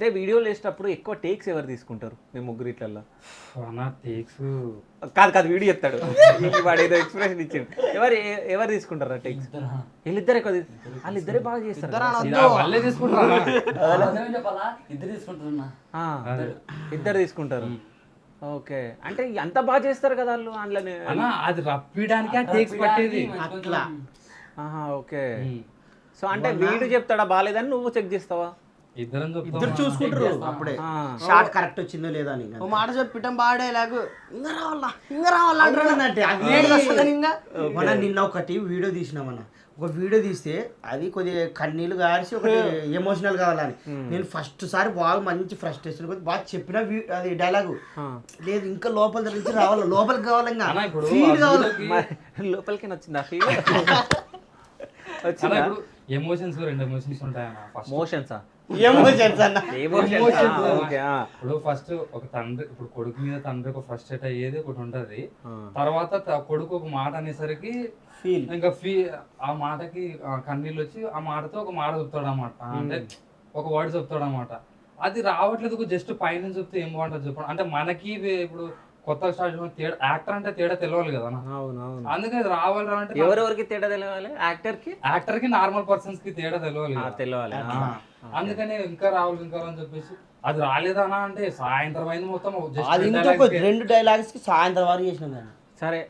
అదే వీడియోలు వేసేటప్పుడు ఎక్కువ టేక్స్ ఎవరు తీసుకుంటారు మీ ముగ్గురిట్లలో? టేక్స్ కాదు వీడియో చెప్తాడు వాడు ఏదో ఎక్స్ప్రెషన్ ఇచ్చిండు. ఎవరు తీసుకుంటారా టేక్స్? వీళ్ళిద్దరే ఎక్కువ వాళ్ళిద్దరే బాగా చేస్తారు. వాళ్ళే తీసుకుంటారా? ఇద్దరు తీసుకుంటారు. ఓకే, అంటే అంత బాగా చేస్తారు కదా వాళ్ళు అందులోనే. అది రప్పియడానికి ఆ టేక్స్ పట్టేది అట్లా. ఓకే, సో అంటే వీడు చెప్తాడా బాగాలేదని నువ్వు చెక్ చేస్తావా? ఇద్దరు చూసుకుంటారు అప్పుడే షార్ట్ కరెక్ట్ వచ్చిందో లేదా అని. ఓ మాట చెప్పటం బాగా లాగు ఇంకా రావాలా మన నిన్న ఒకటి వీడియో తీసినామన్న. ఒక వీడియో తీస్తే అది కొద్దిగా కన్నీళ్ళు కాల్సి ఒకటి ఎమోషనల్ కావాలని నేను ఫస్ట్ సారి బాగా మంచి ఫ్రస్ట్రేషన్ బాగా చెప్పిన అది డైలాగు లేదు ఇంకా లోపల నుంచి రావాలి, లోపలికి కావాలి, ఇంకా ఫీల్ కావాలి. లోపలికి వచ్చిందా ఫీల్? ఎమోషన్స్ 2 ఎమోషన్స్ ఉంటాయన్న. మోషన్సా? ఎమోషన్స్ అన్న. ఇప్పుడు ఫస్ట్ ఒక తండ్రి, ఇప్పుడు కొడుకు మీద తండ్రి ఒక ఫ్రస్ట్రేట్ అయ్యేది ఒకటి ఉంటది. తర్వాత కొడుకు ఒక మాట అనేసరికి ఇంకా ఆ మాటకి కన్నీళ్ళు వచ్చి ఆ మాటతో ఒక మాట చెప్తాడు అన్నమాట. అంటే ఒక వర్డ్ చెప్తాడు అన్నమాట. అది రావట్లేదు, జస్ట్ పైన చెప్తే ఏం బాగుంటుంది చెప్పండి. అంటే మనకి ఇప్పుడు కొత్త స్టార్ట్ యాక్టర్ అంటే తేడా తెలియాలి కదా. అందుకే అది రావాలి అంటే ఎవరెవరికి తేడా తెలియాలి? యాక్టర్ కి నార్మల్ పర్సన్స్ కి తేడా తెలియాలి. అందుకనే ఇంకా రావాలి అని చెప్పేసి అది రాలేదనా అంటే సాయంత్రం అయింది మొత్తం. అది ఇంకొక 2 డైలాగ్స్ కి సాయంత్రం వరకు చేసినాం. సరే